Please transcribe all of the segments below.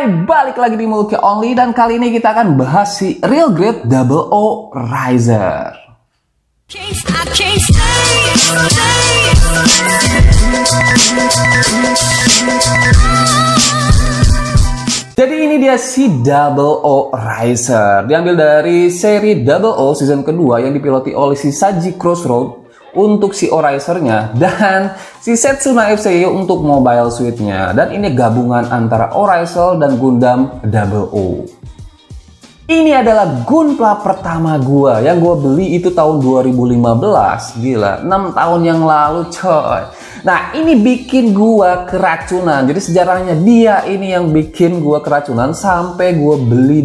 Hai, balik lagi di Mulki Only dan kali ini kita akan bahas si Real Grade Double O Riser. Jadi ini dia si Double O Riser, diambil dari seri Double O season kedua yang dipiloti oleh si Saji Crossroad untuk si O-Riser-nya dan si Setsuna FCU untuk Mobile Suite-nya. Dan ini gabungan antara O-Riser dan Gundam Double O. Ini adalah Gunpla pertama gua yang gua beli itu tahun 2015. Gila, 6 tahun yang lalu coy. Nah, ini bikin gua keracunan. Jadi sejarahnya dia ini yang bikin gua keracunan sampai gua beli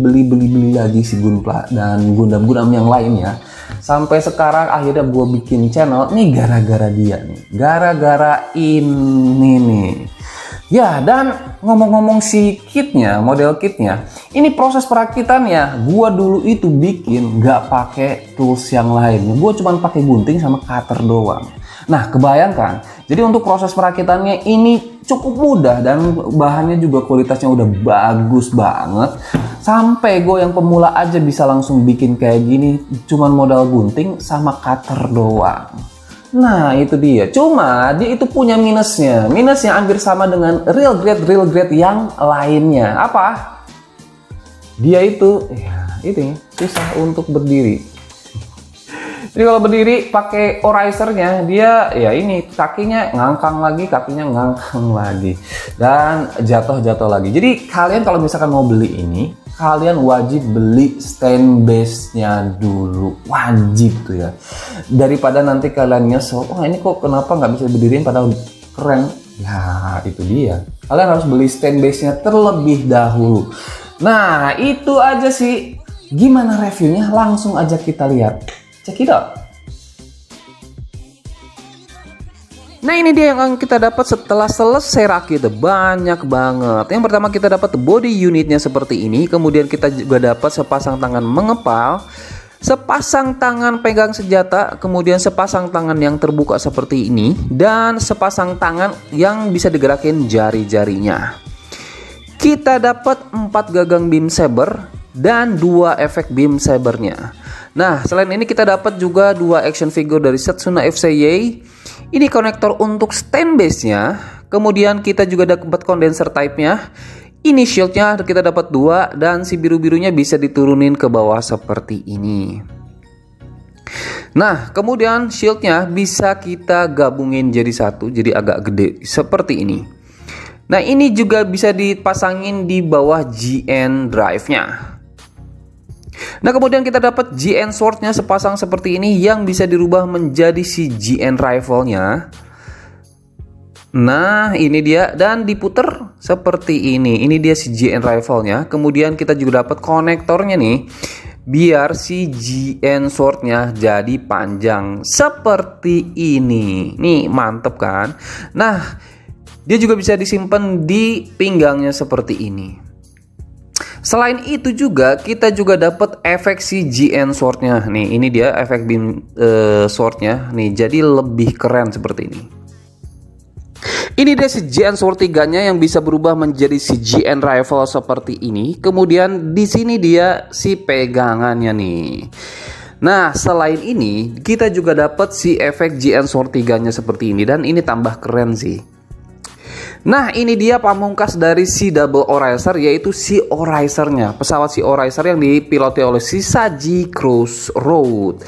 lagi si Gunpla dan Gundam-Gundam yang lainnya. Sampai sekarang akhirnya gue bikin channel nih gara-gara dia nih, gara-gara ini nih. Ya, dan ngomong-ngomong si kitnya, model kitnya, ini proses perakitannya gue dulu itu bikin nggak pakai tools yang lainnya, gue cuma pakai gunting sama cutter doang. Nah, kebayangkan, jadi untuk proses perakitannya ini cukup mudah dan bahannya juga kualitasnya udah bagus banget. Sampai gue yang pemula aja bisa langsung bikin kayak gini, cuman modal gunting sama cutter doang. Nah, itu dia. Cuma dia itu punya minusnya. Minusnya hampir sama dengan real grade yang lainnya. Apa? Dia itu, ya itu susah untuk berdiri. Jadi kalau berdiri pakai O-Riser-nya dia ya ini kakinya ngangkang lagi dan jatuh lagi. Jadi kalian kalau misalkan mau beli ini, kalian wajib beli stand base-nya dulu, wajib tuh ya. Daripada nanti kalian nyesel, oh ini kok kenapa nggak bisa berdiriin padahal keren. Ya itu dia. Kalian harus beli stand base-nya terlebih dahulu. Nah itu aja sih. Gimana reviewnya? Langsung aja kita lihat. Check it out. Nah ini dia yang kita dapat setelah selesai rakit, banyak banget. Yang pertama kita dapat body unitnya seperti ini. Kemudian kita juga dapat sepasang tangan mengepal, sepasang tangan pegang senjata, kemudian sepasang tangan yang terbuka seperti ini, dan sepasang tangan yang bisa digerakin jari-jarinya. Kita dapat 4 gagang beam saber dan 2 efek beam sabernya. Nah, selain ini kita dapat juga 2 action figure dari Setsuna FCY. Ini konektor untuk stand base-nya. Kemudian kita juga dapat condenser type-nya. Ini shield-nya kita dapat 2 dan si biru-birunya bisa diturunin ke bawah seperti ini. Nah, kemudian shield-nya bisa kita gabungin jadi satu, jadi agak gede seperti ini. Nah, ini juga bisa dipasangin di bawah GN drive-nya. Nah kemudian kita dapat GN sword-nya sepasang seperti ini yang bisa dirubah menjadi si GN rifle-nya. Nah ini dia dan diputer seperti ini. Ini dia si GN rifle-nya. Kemudian kita juga dapat konektornya nih, biar si GN sword-nya jadi panjang seperti ini. Nih mantep kan. Nah dia juga bisa disimpan di pinggangnya seperti ini. Selain itu juga kita juga dapat efek si GN sword-nya. Nih ini dia efek beam sword-nya. Nih jadi lebih keren seperti ini. Ini dia si GN sword 3-nya yang bisa berubah menjadi si GN rifle seperti ini. Kemudian di sini dia si pegangannya nih. Nah selain ini kita juga dapat si efek GN sword 3-nya seperti ini dan ini tambah keren sih. Nah ini dia pamungkas dari si Double O-Riser, yaitu si O-Riser-nya, pesawat si O-Riser yang dipiloti oleh si Saji Crossroad.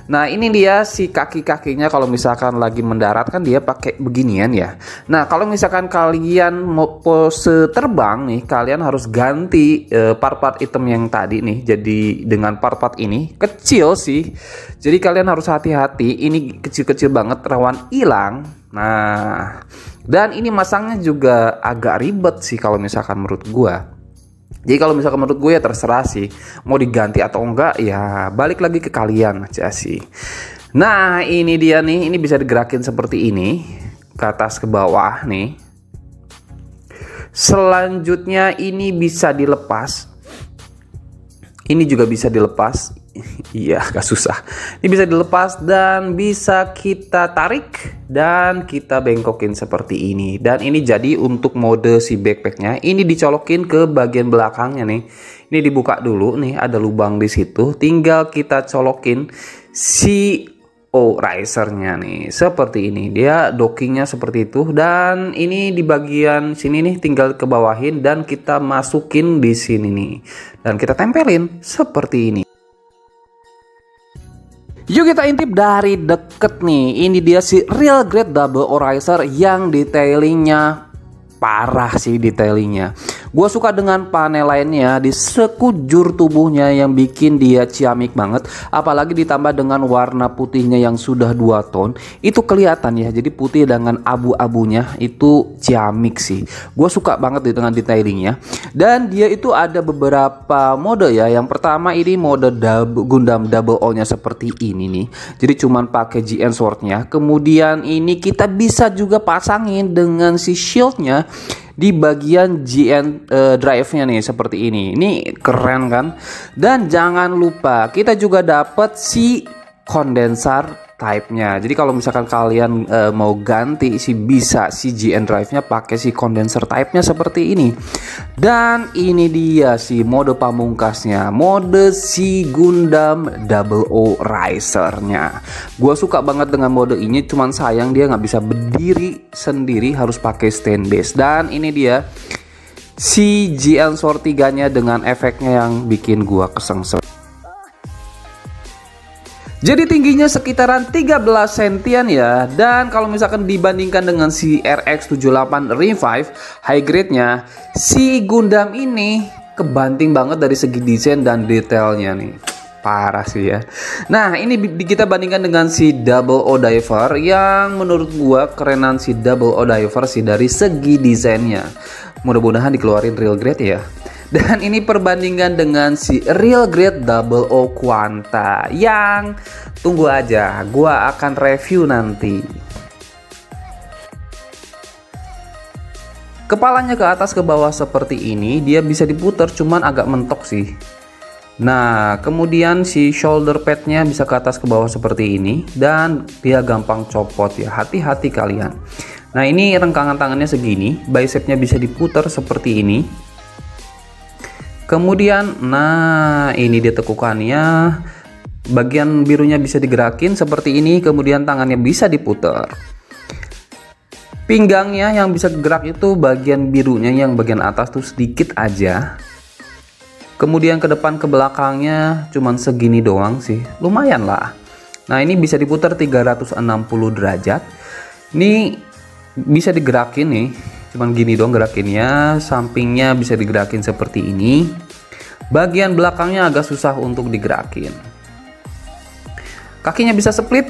Nah ini dia si kaki-kakinya, kalau misalkan lagi mendarat kan dia pakai beginian ya. Nah kalau misalkan kalian mau pose terbang nih, kalian harus ganti part-part item yang tadi nih, jadi dengan part-part ini kecil sih. Jadi kalian harus hati-hati, ini kecil-kecil banget, rawan hilang. Nah dan ini masangnya juga agak ribet sih kalau misalkan menurut gua. Jadi kalau misalkan menurut gue ya terserah sih, mau diganti atau enggak ya balik lagi ke kalian aja sih. Nah ini dia nih, ini bisa digerakin seperti ini, ke atas ke bawah nih. Selanjutnya ini bisa dilepas. Ini juga bisa dilepas. Iya, gak susah. Ini bisa dilepas dan bisa kita tarik dan kita bengkokin seperti ini. Dan ini jadi untuk mode si backpacknya. Ini dicolokin ke bagian belakangnya nih. Ini dibuka dulu nih, ada lubang di situ. Tinggal kita colokin si risernya nih seperti ini. Dia dockingnya seperti itu. Dan ini di bagian sini nih tinggal ke bawahin dan kita masukin di sini nih. Dan kita tempelin seperti ini. Yuk kita intip dari deket nih. Ini dia si Real Grade Double O Riser yang detailingnya parah sih detailingnya. Gue suka dengan panel lainnya di sekujur tubuhnya yang bikin dia ciamik banget. Apalagi ditambah dengan warna putihnya yang sudah 2 ton. Itu kelihatan ya. Jadi putih dengan abu-abunya itu ciamik sih. Gue suka banget dengan detailingnya. Dan dia itu ada beberapa mode ya. Yang pertama ini mode Gundam Double O-nya seperti ini nih. Jadi cuman pakai GN Sword-nya. Kemudian ini kita bisa juga pasangin dengan si shield-nya di bagian GN drive-nya nih seperti ini. Ini keren kan? Dan jangan lupa kita juga dapat si kondensar type-nya. Jadi kalau misalkan kalian mau ganti bisa si GN drive-nya pakai si kondensar type-nya seperti ini. Dan ini dia si mode pamungkasnya, mode si Gundam Double O Riser-nya. Gua suka banget dengan mode ini, cuman sayang dia nggak bisa berdiri sendiri, harus pakai stand base. Dan ini dia si GN Sword 3-nya dengan efeknya yang bikin gua kesengsem. Jadi tingginya sekitaran 13 sentian ya. Dan kalau misalkan dibandingkan dengan si RX78 Revive high grade-nya, si Gundam ini kebanting banget dari segi desain dan detailnya nih. Parah sih ya. Nah, ini kita bandingkan dengan si Double O Diver yang menurut gua kerenan si Double O Diver sih dari segi desainnya. Mudah-mudahan dikeluarin real grade ya. Dan ini perbandingan dengan si Real Grade Double O Quanta yang tunggu aja, gua akan review nanti. Kepalanya ke atas ke bawah seperti ini, dia bisa diputar cuman agak mentok sih. Nah, kemudian si shoulder padnya bisa ke atas ke bawah seperti ini dan dia gampang copot ya, hati-hati kalian. Nah, ini rengkangan tangannya segini, bicepnya bisa diputar seperti ini. Kemudian, nah ini dia tekukannya, bagian birunya bisa digerakin seperti ini, kemudian tangannya bisa diputar. Pinggangnya yang bisa gerak itu bagian birunya, yang bagian atas tuh sedikit aja. Kemudian ke depan ke belakangnya cuman segini doang sih, lumayan lah. Nah ini bisa diputar 360 derajat. Ini bisa digerakin nih. Cuman gini dong gerakinnya, sampingnya bisa digerakin seperti ini. Bagian belakangnya agak susah untuk digerakin. Kakinya bisa split,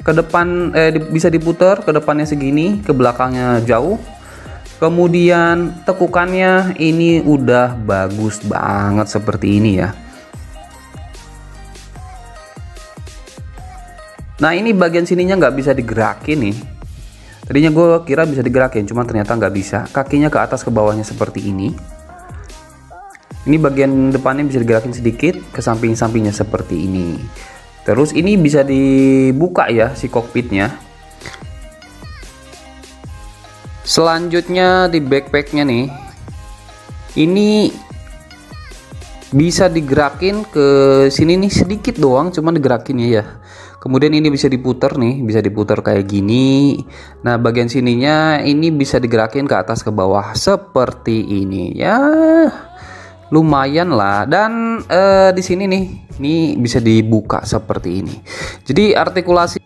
ke depan bisa diputar, ke depannya segini, ke belakangnya jauh. Kemudian tekukannya ini udah bagus banget seperti ini ya. Nah ini bagian sininya nggak bisa digerakin nih. Tadinya gue kira bisa digerakin, cuma ternyata nggak bisa. Kakinya ke atas ke bawahnya seperti ini. Ini bagian depannya bisa digerakin sedikit, ke samping-sampingnya seperti ini. Terus ini bisa dibuka ya si kokpitnya. Selanjutnya di backpacknya nih, ini bisa digerakin ke sini nih sedikit doang, cuma digerakin ya. Kemudian ini bisa diputar nih, bisa diputar kayak gini. Nah bagian sininya ini bisa digerakin ke atas ke bawah seperti ini ya, lumayan lah. Dan di sini nih, ini bisa dibuka seperti ini. Jadi artikulasi.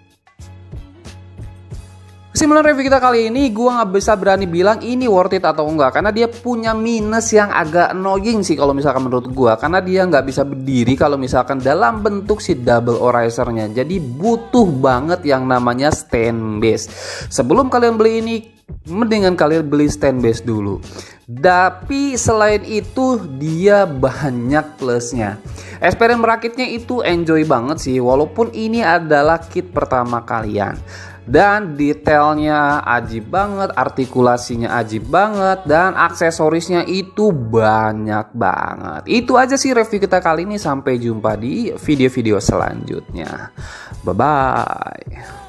Kesimpulan review kita kali ini, gua nggak bisa berani bilang ini worth it atau enggak, karena dia punya minus yang agak annoying sih kalau misalkan menurut gua, karena dia nggak bisa berdiri kalau misalkan dalam bentuk si Double O Riser-nya. Jadi butuh banget yang namanya stand base. Sebelum kalian beli ini, mendingan kalian beli stand base dulu. Tapi selain itu dia banyak plusnya. Eksperimen merakitnya itu enjoy banget sih, walaupun ini adalah kit pertama kalian. Dan detailnya ajib banget, artikulasinya ajib banget, dan aksesorisnya itu banyak banget. Itu aja sih review kita kali ini, sampai jumpa di video-video selanjutnya. Bye-bye.